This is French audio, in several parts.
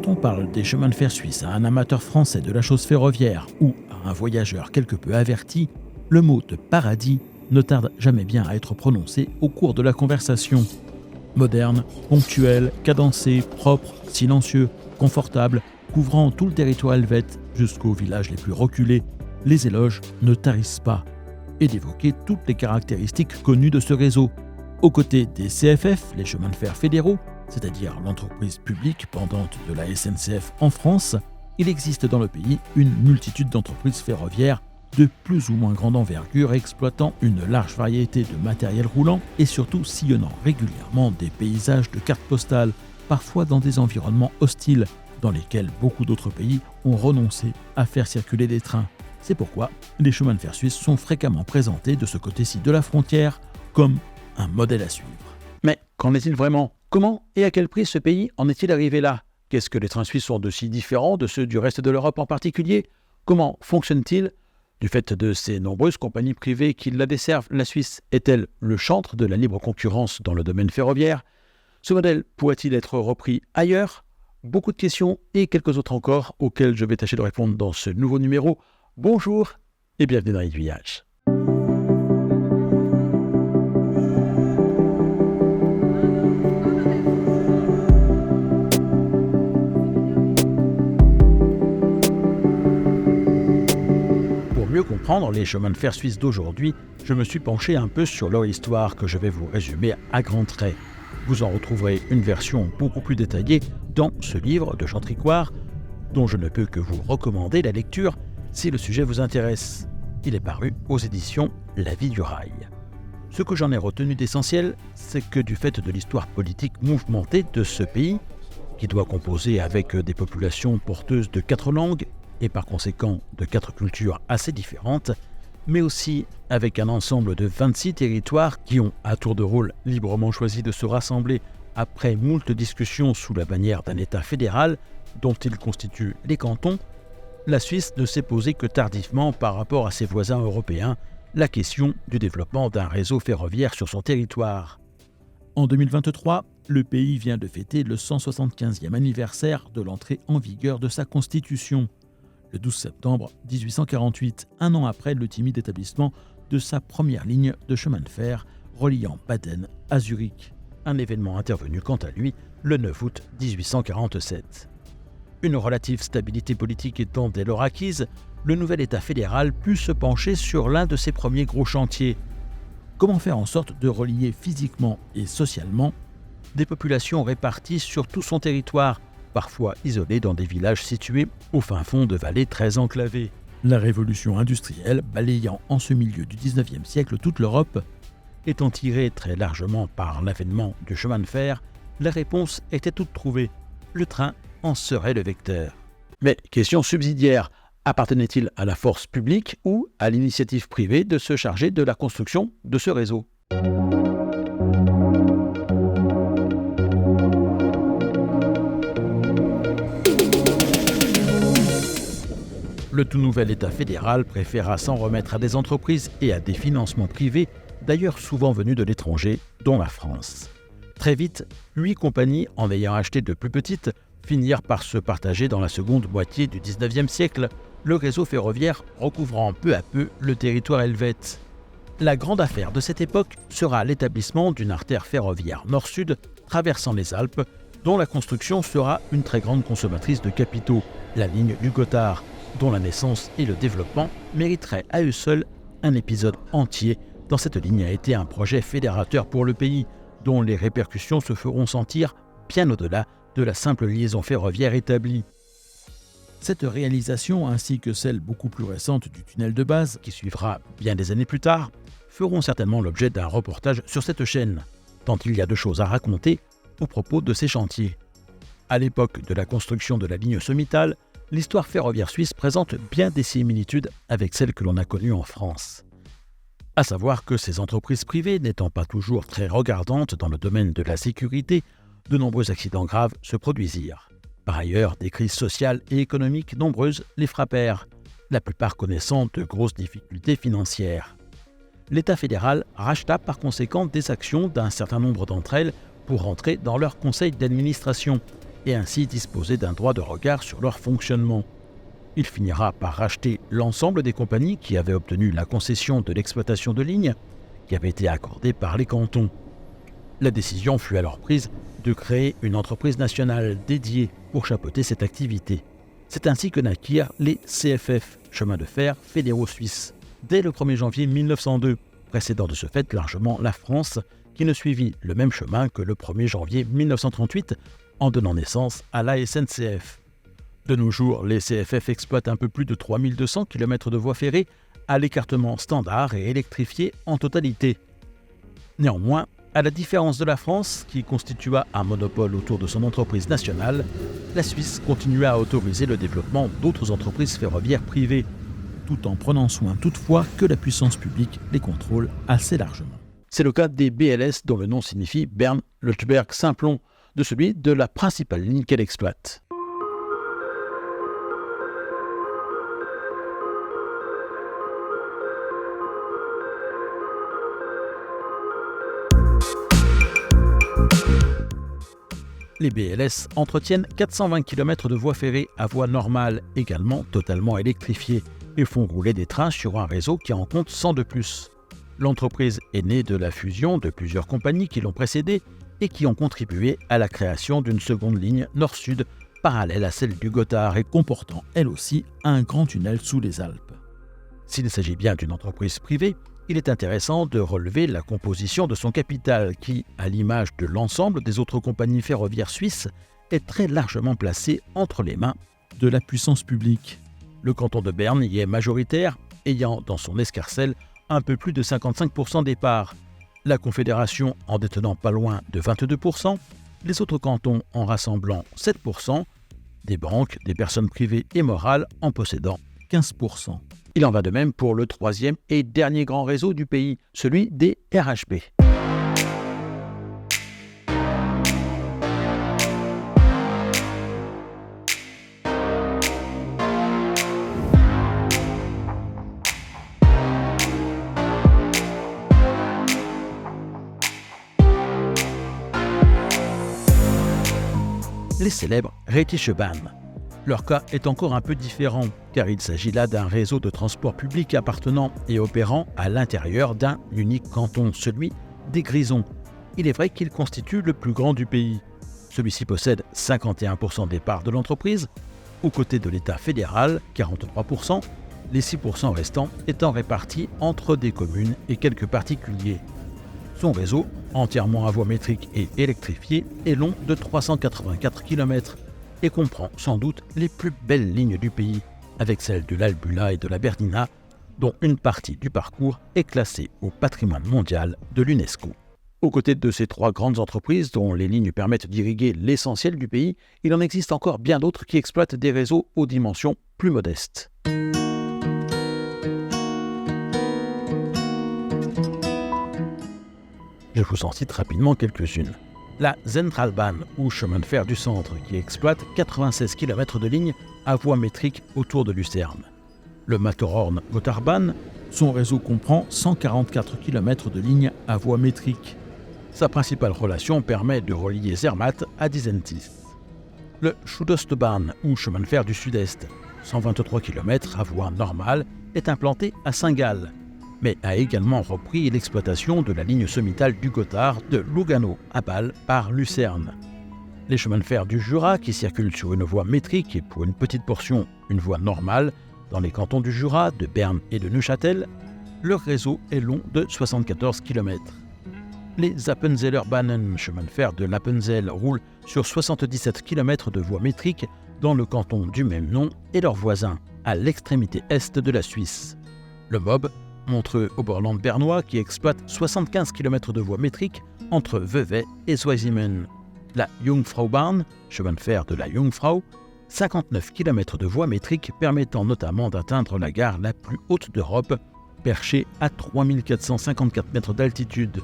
Quand on parle des chemins de fer suisses à un amateur français de la chose ferroviaire ou à un voyageur quelque peu averti, le mot de paradis ne tarde jamais bien à être prononcé au cours de la conversation. Moderne, ponctuel, cadencé, propre, silencieux, confortable, couvrant tout le territoire helvète jusqu'aux villages les plus reculés, les éloges ne tarissent pas. Et d'évoquer toutes les caractéristiques connues de ce réseau. Aux côtés des CFF, les chemins de fer fédéraux, c'est-à-dire l'entreprise publique pendante de la SNCF en France, il existe dans le pays une multitude d'entreprises ferroviaires de plus ou moins grande envergure exploitant une large variété de matériel roulant et surtout sillonnant régulièrement des paysages de cartes postales, parfois dans des environnements hostiles dans lesquels beaucoup d'autres pays ont renoncé à faire circuler des trains. C'est pourquoi les chemins de fer suisses sont fréquemment présentés de ce côté-ci de la frontière comme un modèle à suivre. Mais qu'en est-il vraiment ? Comment et à quel prix ce pays en est-il arrivé là ? Qu'est-ce que les trains suisses sont de si différents de ceux du reste de l'Europe en particulier ? Comment fonctionne-t-il ? Du fait de ces nombreuses compagnies privées qui la desservent, la Suisse est-elle le chantre de la libre concurrence dans le domaine ferroviaire ? Ce modèle pourrait-il être repris ailleurs ? Beaucoup de questions et quelques autres encore auxquelles je vais tâcher de répondre dans ce nouveau numéro. Bonjour et bienvenue dans Aiguillage. Pour mieux comprendre les chemins de fer suisses d'aujourd'hui, je me suis penché un peu sur leur histoire que je vais vous résumer à grands traits. Vous en retrouverez une version beaucoup plus détaillée dans ce livre de Jean Tricouart, dont je ne peux que vous recommander la lecture si le sujet vous intéresse. Il est paru aux éditions La Vie du Rail. Ce que j'en ai retenu d'essentiel, c'est que du fait de l'histoire politique mouvementée de ce pays, qui doit composer avec des populations porteuses de 4 langues et par conséquent de 4 cultures assez différentes, mais aussi avec un ensemble de 26 territoires qui ont à tour de rôle librement choisi de se rassembler après moult discussions sous la bannière d'un État fédéral dont il constitue les cantons, la Suisse ne s'est posée que tardivement par rapport à ses voisins européens la question du développement d'un réseau ferroviaire sur son territoire. En 2023, le pays vient de fêter le 175e anniversaire de l'entrée en vigueur de sa constitution, le 12 septembre 1848, un an après le timide établissement de sa première ligne de chemin de fer reliant Baden à Zurich, un événement intervenu quant à lui le 9 août 1847. Une relative stabilité politique étant dès lors acquise, le nouvel État fédéral put se pencher sur l'un de ses premiers gros chantiers. Comment faire en sorte de relier physiquement et socialement des populations réparties sur tout son territoire, parfois isolées dans des villages situés au fin fond de vallées très enclavées. La révolution industrielle, balayant en ce milieu du XIXe siècle toute l'Europe, étant tirée très largement par l'avènement du chemin de fer, la réponse était toute trouvée. Le train en serait le vecteur. Mais question subsidiaire, appartenait-il à la force publique ou à l'initiative privée de se charger de la construction de ce réseau ? Le tout nouvel État fédéral préféra s'en remettre à des entreprises et à des financements privés, d'ailleurs souvent venus de l'étranger, dont la France. Très vite, 8 compagnies, en ayant acheté de plus petites, finirent par se partager dans la seconde moitié du XIXe siècle, le réseau ferroviaire recouvrant peu à peu le territoire helvète. La grande affaire de cette époque sera l'établissement d'une artère ferroviaire nord-sud traversant les Alpes, dont la construction sera une très grande consommatrice de capitaux, la ligne du Gothard, dont la naissance et le développement mériteraient à eux seuls un épisode entier, tant cette ligne a été un projet fédérateur pour le pays, dont les répercussions se feront sentir bien au-delà de la simple liaison ferroviaire établie. Cette réalisation, ainsi que celle beaucoup plus récente du tunnel de base, qui suivra bien des années plus tard, feront certainement l'objet d'un reportage sur cette chaîne, tant il y a de choses à raconter au propos de ces chantiers. À l'époque de la construction de la ligne sommitale, l'histoire ferroviaire suisse présente bien des similitudes avec celle que l'on a connue en France. À savoir que ces entreprises privées n'étant pas toujours très regardantes dans le domaine de la sécurité, de nombreux accidents graves se produisirent. Par ailleurs, des crises sociales et économiques nombreuses les frappèrent, la plupart connaissant de grosses difficultés financières. L'État fédéral racheta par conséquent des actions d'un certain nombre d'entre elles pour rentrer dans leur conseil d'administration, et ainsi disposer d'un droit de regard sur leur fonctionnement. Il finira par racheter l'ensemble des compagnies qui avaient obtenu la concession de l'exploitation de lignes qui avait été accordée par les cantons. La décision fut alors prise de créer une entreprise nationale dédiée pour chapeauter cette activité. C'est ainsi que naquirent les CFF, chemins de fer fédéraux suisses, dès le 1er janvier 1902, précédant de ce fait largement la France, qui ne suivit le même chemin que le 1er janvier 1938, en donnant naissance à la SNCF. De nos jours, les CFF exploitent un peu plus de 3200 km de voies ferrées à l'écartement standard et électrifié en totalité. Néanmoins, à la différence de la France, qui constitua un monopole autour de son entreprise nationale, la Suisse continua à autoriser le développement d'autres entreprises ferroviaires privées, tout en prenant soin toutefois que la puissance publique les contrôle assez largement. C'est le cas des BLS dont le nom signifie Berne-Lötschberg-Simplon, de celui de la principale ligne qu'elle exploite. Les BLS entretiennent 420 km de voies ferrées à voie normale, également totalement électrifiées, et font rouler des trains sur un réseau qui en compte 100 de plus. L'entreprise est née de la fusion de plusieurs compagnies qui l'ont précédée et qui ont contribué à la création d'une seconde ligne nord-sud parallèle à celle du Gotthard et comportant elle aussi un grand tunnel sous les Alpes. S'il s'agit bien d'une entreprise privée, il est intéressant de relever la composition de son capital qui, à l'image de l'ensemble des autres compagnies ferroviaires suisses, est très largement placé entre les mains de la puissance publique. Le canton de Berne y est majoritaire, ayant dans son escarcelle un peu plus de 55% des parts. La Confédération en détenant pas loin de 22%, les autres cantons en rassemblant 7%, des banques, des personnes privées et morales en possédant 15%. Il en va de même pour le troisième et dernier grand réseau du pays, celui des RHP. Les célèbres Rätische-Bahn. Leur cas est encore un peu différent, car il s'agit là d'un réseau de transport public appartenant et opérant à l'intérieur d'un unique canton, celui des Grisons. Il est vrai qu'il constitue le plus grand du pays. Celui-ci possède 51% des parts de l'entreprise, aux côtés de l'État fédéral, 43%, les 6% restants étant répartis entre des communes et quelques particuliers. Son réseau, entièrement à voie métrique et électrifié, est long de 384 km et comprend sans doute les plus belles lignes du pays, avec celles de l'Albula et de la Bernina, dont une partie du parcours est classée au patrimoine mondial de l'UNESCO. Aux côtés de ces trois grandes entreprises dont les lignes permettent d'irriguer l'essentiel du pays, il en existe encore bien d'autres qui exploitent des réseaux aux dimensions plus modestes. Je vous en cite rapidement quelques-unes. La Zentralbahn, ou chemin de fer du centre, qui exploite 96 km de lignes à voie métrique autour de Lucerne. Le Matterhorn-Gotthardbahn, son réseau comprend 144 km de lignes à voie métrique. Sa principale relation permet de relier Zermatt à Disentis. Le Südostbahn, ou chemin de fer du sud-est, 123 km à voie normale, est implanté à Saint-Gall, mais a également repris l'exploitation de la ligne sommitale du Gotthard de Lugano à Bâle par Lucerne. Les chemins de fer du Jura, qui circulent sur une voie métrique et pour une petite portion une voie normale, dans les cantons du Jura, de Berne et de Neuchâtel, leur réseau est long de 74 km. Les Appenzeller Bahnen, chemins de fer de l'Appenzell, roulent sur 77 km de voie métrique dans le canton du même nom et leurs voisins, à l'extrémité est de la Suisse. Le MOB, Montreux-Oberland bernois, qui exploite 75 km de voie métrique entre Vevey et Zweisimmen. La Jungfraubahn, chemin de fer de la Jungfrau, 59 km de voie métrique permettant notamment d'atteindre la gare la plus haute d'Europe, perchée à 3454 mètres d'altitude.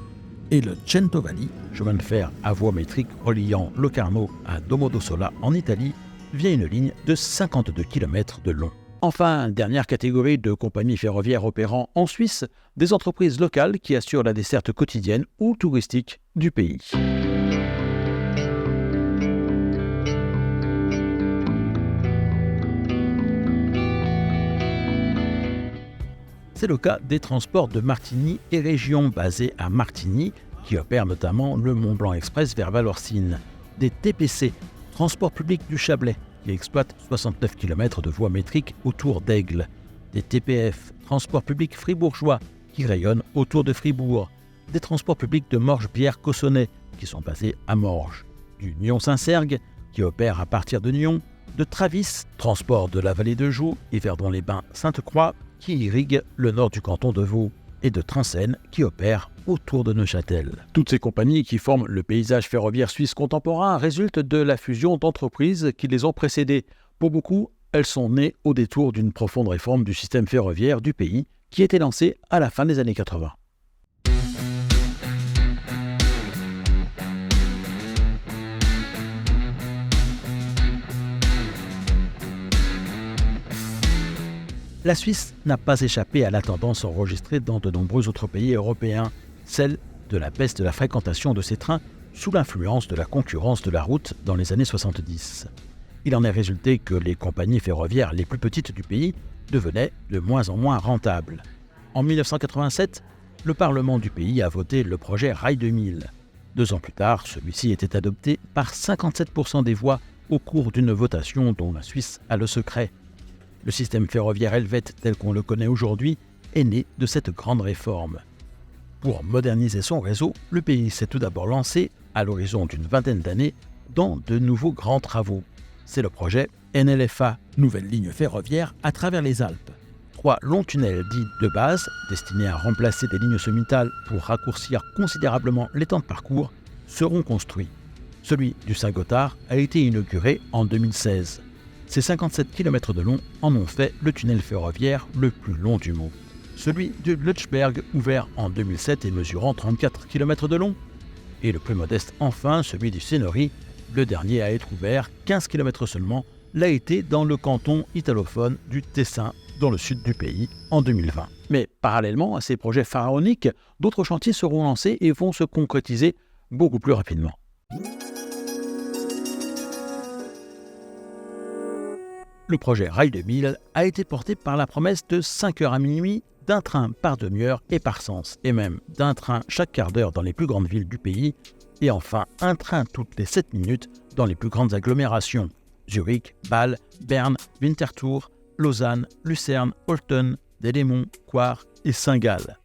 Et le Centovalli, chemin de fer à voie métrique reliant Locarno à Domodossola en Italie, via une ligne de 52 km de long. Enfin, dernière catégorie de compagnies ferroviaires opérant en Suisse, des entreprises locales qui assurent la desserte quotidienne ou touristique du pays. C'est le cas des transports de Martigny et région basés à Martigny, qui opèrent notamment le Mont-Blanc Express vers Valorcine, des TPC, Transport public du Chablais, qui exploitent 69 km de voies métriques autour d'Aigle, des TPF, Transport public fribourgeois, qui rayonnent autour de Fribourg, des transports publics de Morges-Bière-Cossonay, qui sont basés à Morges, du Nyon-Saint-Sergue, qui opère à partir de Nyon, de Travis, transport de la vallée de Joux et Verdon-les-Bains-Sainte-Croix, qui irrigue le nord du canton de Vaud, et de Trincennes, qui opère autour de Neuchâtel. Toutes ces compagnies qui forment le paysage ferroviaire suisse contemporain résultent de la fusion d'entreprises qui les ont précédées. Pour beaucoup, elles sont nées au détour d'une profonde réforme du système ferroviaire du pays qui était lancée à la fin des années 80. La Suisse n'a pas échappé à la tendance enregistrée dans de nombreux autres pays européens, celle de la baisse de la fréquentation de ces trains sous l'influence de la concurrence de la route dans les années 70. Il en est résulté que les compagnies ferroviaires les plus petites du pays devenaient de moins en moins rentables. En 1987, le Parlement du pays a voté le projet Rail 2000. 2 ans plus tard, celui-ci était adopté par 57% des voix au cours d'une votation dont la Suisse a le secret. Le système ferroviaire helvète tel qu'on le connaît aujourd'hui est né de cette grande réforme. Pour moderniser son réseau, le pays s'est tout d'abord lancé, à l'horizon d'une vingtaine d'années, dans de nouveaux grands travaux. C'est le projet NLFA, nouvelle ligne ferroviaire à travers les Alpes. 3 longs tunnels dits de base, destinés à remplacer des lignes sommitales pour raccourcir considérablement les temps de parcours, seront construits. Celui du Saint-Gothard a été inauguré en 2016. Ces 57 km de long en ont fait le tunnel ferroviaire le plus long du monde. Celui de Lutschberg, ouvert en 2007 et mesurant 34 km de long. Et le plus modeste enfin, celui du Senory, le dernier à être ouvert, 15 km seulement, l'a été dans le canton italophone du Tessin, dans le sud du pays, en 2020. Mais parallèlement à ces projets pharaoniques, d'autres chantiers seront lancés et vont se concrétiser beaucoup plus rapidement. Le projet Rail 2000 a été porté par la promesse de 5 heures à minuit, d'un train par demi-heure et par sens, et même d'un train chaque quart d'heure dans les plus grandes villes du pays, et enfin un train toutes les 7 minutes dans les plus grandes agglomérations, Zurich, Bâle, Berne, Winterthur, Lausanne, Lucerne, Olten, Delémont, Coire et Saint-Gall.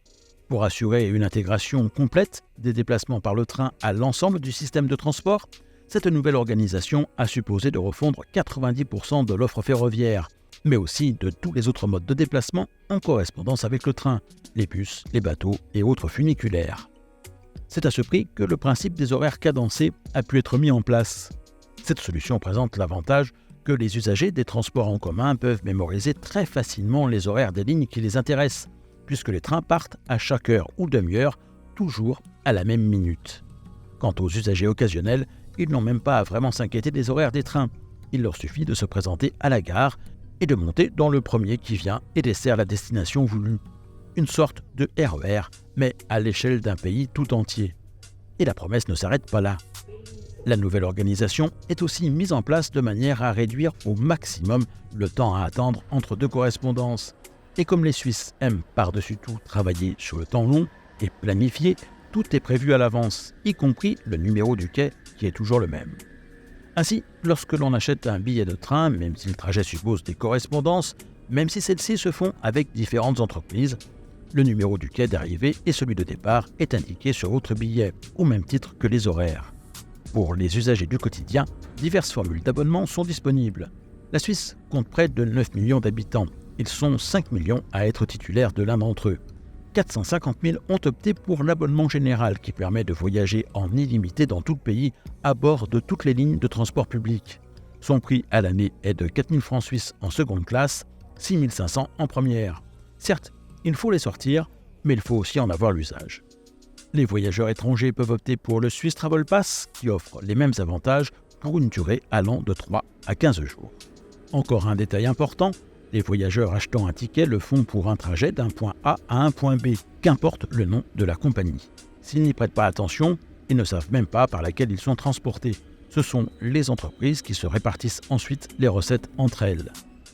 Pour assurer une intégration complète des déplacements par le train à l'ensemble du système de transport, cette nouvelle organisation a supposé de refondre 90% de l'offre ferroviaire, mais aussi de tous les autres modes de déplacement en correspondance avec le train, les bus, les bateaux et autres funiculaires. C'est à ce prix que le principe des horaires cadencés a pu être mis en place. Cette solution présente l'avantage que les usagers des transports en commun peuvent mémoriser très facilement les horaires des lignes qui les intéressent, puisque les trains partent à chaque heure ou demi-heure, toujours à la même minute. Quant aux usagers occasionnels, ils n'ont même pas à vraiment s'inquiéter des horaires des trains. Il leur suffit de se présenter à la gare et de monter dans le premier qui vient et dessert la destination voulue. Une sorte de RER, mais à l'échelle d'un pays tout entier. Et la promesse ne s'arrête pas là. La nouvelle organisation est aussi mise en place de manière à réduire au maximum le temps à attendre entre 2 correspondances. Et comme les Suisses aiment par-dessus tout travailler sur le temps long et planifier, tout est prévu à l'avance, y compris le numéro du quai qui est toujours le même. Ainsi, lorsque l'on achète un billet de train, même si le trajet suppose des correspondances, même si celles-ci se font avec différentes entreprises, le numéro du quai d'arrivée et celui de départ est indiqué sur votre billet, au même titre que les horaires. Pour les usagers du quotidien, diverses formules d'abonnement sont disponibles. La Suisse compte près de 9 millions d'habitants. Ils sont 5 millions à être titulaires de l'un d'entre eux. 450 000 ont opté pour l'abonnement général qui permet de voyager en illimité dans tout le pays à bord de toutes les lignes de transport public. Son prix à l'année est de 4 000 francs suisses en seconde classe, 6 500 en première. Certes, il faut les sortir, mais il faut aussi en avoir l'usage. Les voyageurs étrangers peuvent opter pour le Swiss Travel Pass qui offre les mêmes avantages pour une durée allant de 3 à 15 jours. Encore un détail important, les voyageurs achetant un ticket le font pour un trajet d'un point A à un point B, qu'importe le nom de la compagnie. S'ils n'y prêtent pas attention, ils ne savent même pas par laquelle ils sont transportés. Ce sont les entreprises qui se répartissent ensuite les recettes entre elles.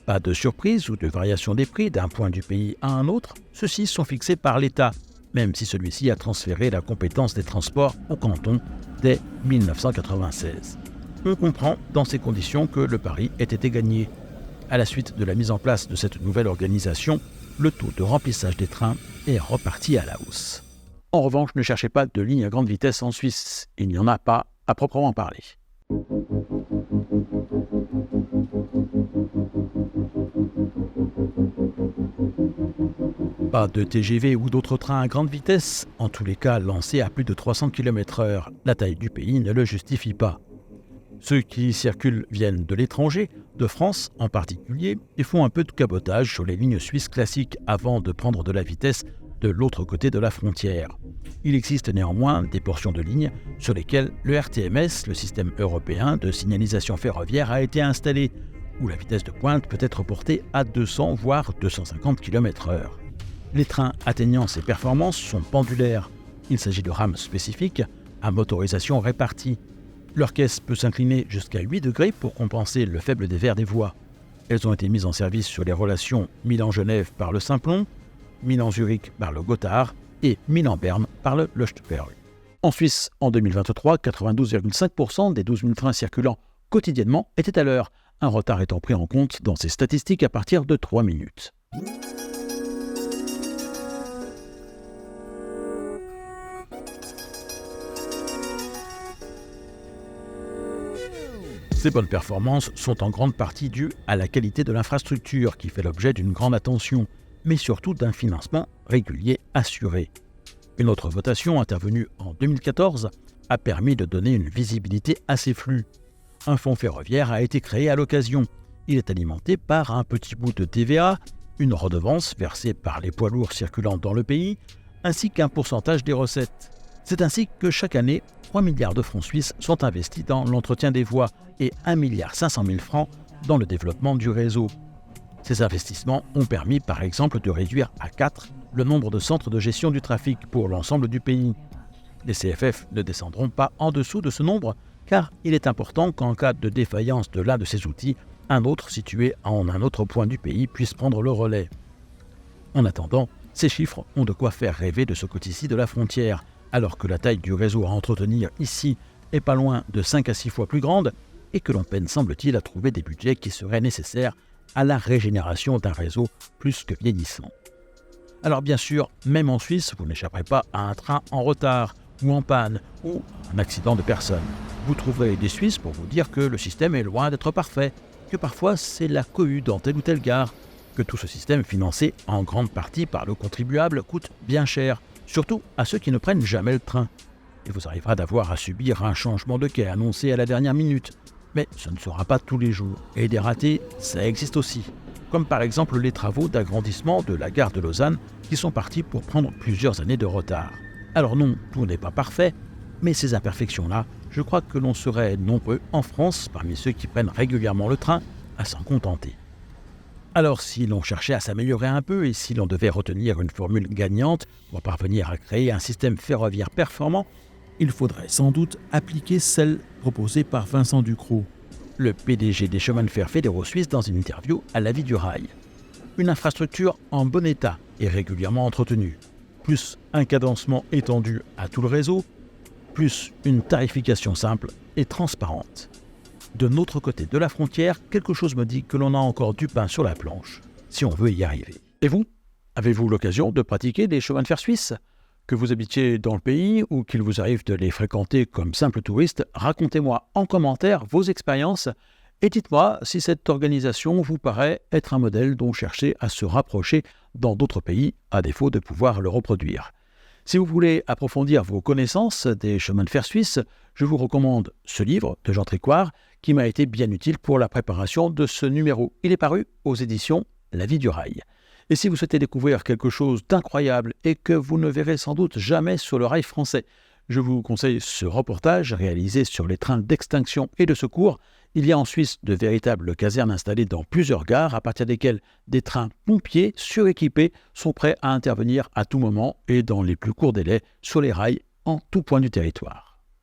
Pas de surprise ou de variation des prix d'un point du pays à un autre, ceux-ci sont fixés par l'État, même si celui-ci a transféré la compétence des transports au canton dès 1996. On comprend dans ces conditions que le pari ait été gagné. À la suite de la mise en place de cette nouvelle organisation, le taux de remplissage des trains est reparti à la hausse. En revanche, ne cherchez pas de lignes à grande vitesse en Suisse, il n'y en a pas à proprement parler. Pas de TGV ou d'autres trains à grande vitesse, en tous les cas lancés à plus de 300 km/h. La taille du pays ne le justifie pas. Ceux qui circulent viennent de l'étranger, de France en particulier, et font un peu de cabotage sur les lignes suisses classiques avant de prendre de la vitesse de l'autre côté de la frontière. Il existe néanmoins des portions de lignes sur lesquelles le RTMS, le système européen de signalisation ferroviaire, a été installé, où la vitesse de pointe peut être portée à 200 voire 250 km/h. Les trains atteignant ces performances sont pendulaires. Il s'agit de rames spécifiques à motorisation répartie. Leur caisse peut s'incliner jusqu'à 8 degrés pour compenser le faible dévers des voies. Elles ont été mises en service sur les relations Milan-Genève par le Simplon, Milan-Zurich par le Gotthard et Milan-Berne par le Leuchtturm. En Suisse, en 2023, 92,5% des 12 000 trains circulant quotidiennement étaient à l'heure, un retard étant pris en compte dans ces statistiques à partir de 3 minutes. Ces bonnes performances sont en grande partie dues à la qualité de l'infrastructure qui fait l'objet d'une grande attention, mais surtout d'un financement régulier assuré. Une autre votation intervenue en 2014 a permis de donner une visibilité à ces flux. Un fonds ferroviaire a été créé à l'occasion. Il est alimenté par un petit bout de TVA, une redevance versée par les poids lourds circulant dans le pays, ainsi qu'un pourcentage des recettes. C'est ainsi que chaque année, 3 milliards de francs suisses sont investis dans l'entretien des voies et 1,5 milliard de francs dans le développement du réseau. Ces investissements ont permis par exemple de réduire à 4 le nombre de centres de gestion du trafic pour l'ensemble du pays. Les CFF ne descendront pas en dessous de ce nombre car il est important qu'en cas de défaillance de l'un de ces outils, un autre situé en un autre point du pays puisse prendre le relais. En attendant, ces chiffres ont de quoi faire rêver de ce côté-ci de la frontière, alors que la taille du réseau à entretenir ici est pas loin de 5 à 6 fois plus grande et que l'on peine semble-t-il à trouver des budgets qui seraient nécessaires à la régénération d'un réseau plus que vieillissant. Alors bien sûr, même en Suisse, vous n'échapperez pas à un train en retard ou en panne ou un accident de personne. Vous trouverez des Suisses pour vous dire que le système est loin d'être parfait, que parfois c'est la cohue dans telle ou telle gare, que tout ce système financé en grande partie par le contribuable coûte bien cher, surtout à ceux qui ne prennent jamais le train. Il vous arrivera d'avoir à subir un changement de quai annoncé à la dernière minute. Mais ce ne sera pas tous les jours. Et des ratés, ça existe aussi. Comme par exemple les travaux d'agrandissement de la gare de Lausanne qui sont partis pour prendre plusieurs années de retard. Alors non, tout n'est pas parfait, mais ces imperfections-là, je crois que l'on serait nombreux en France, parmi ceux qui prennent régulièrement le train, à s'en contenter. Alors si l'on cherchait à s'améliorer un peu et si l'on devait retenir une formule gagnante pour parvenir à créer un système ferroviaire performant, il faudrait sans doute appliquer celle proposée par Vincent Ducrot, le PDG des chemins de fer fédéraux suisses dans une interview à La Vie du Rail. Une infrastructure en bon état et régulièrement entretenue, plus un cadencement étendu à tout le réseau, plus une tarification simple et transparente. De notre côté de la frontière, quelque chose me dit que l'on a encore du pain sur la planche, si on veut y arriver. Et vous, avez-vous l'occasion de pratiquer des chemins de fer suisses ? Que vous habitiez dans le pays ou qu'il vous arrive de les fréquenter comme simple touriste, racontez-moi en commentaire vos expériences et dites-moi si cette organisation vous paraît être un modèle dont chercher à se rapprocher dans d'autres pays, à défaut de pouvoir le reproduire. Si vous voulez approfondir vos connaissances des chemins de fer suisses, je vous recommande ce livre de Jean Tricouart qui m'a été bien utile pour la préparation de ce numéro. Il est paru aux éditions La Vie du Rail. Et si vous souhaitez découvrir quelque chose d'incroyable et que vous ne verrez sans doute jamais sur le rail français, je vous conseille ce reportage réalisé sur les trains d'extinction et de secours. Il y a en Suisse de véritables casernes installées dans plusieurs gares à partir desquelles des trains pompiers suréquipés sont prêts à intervenir à tout moment et dans les plus courts délais sur les rails en tout point du territoire.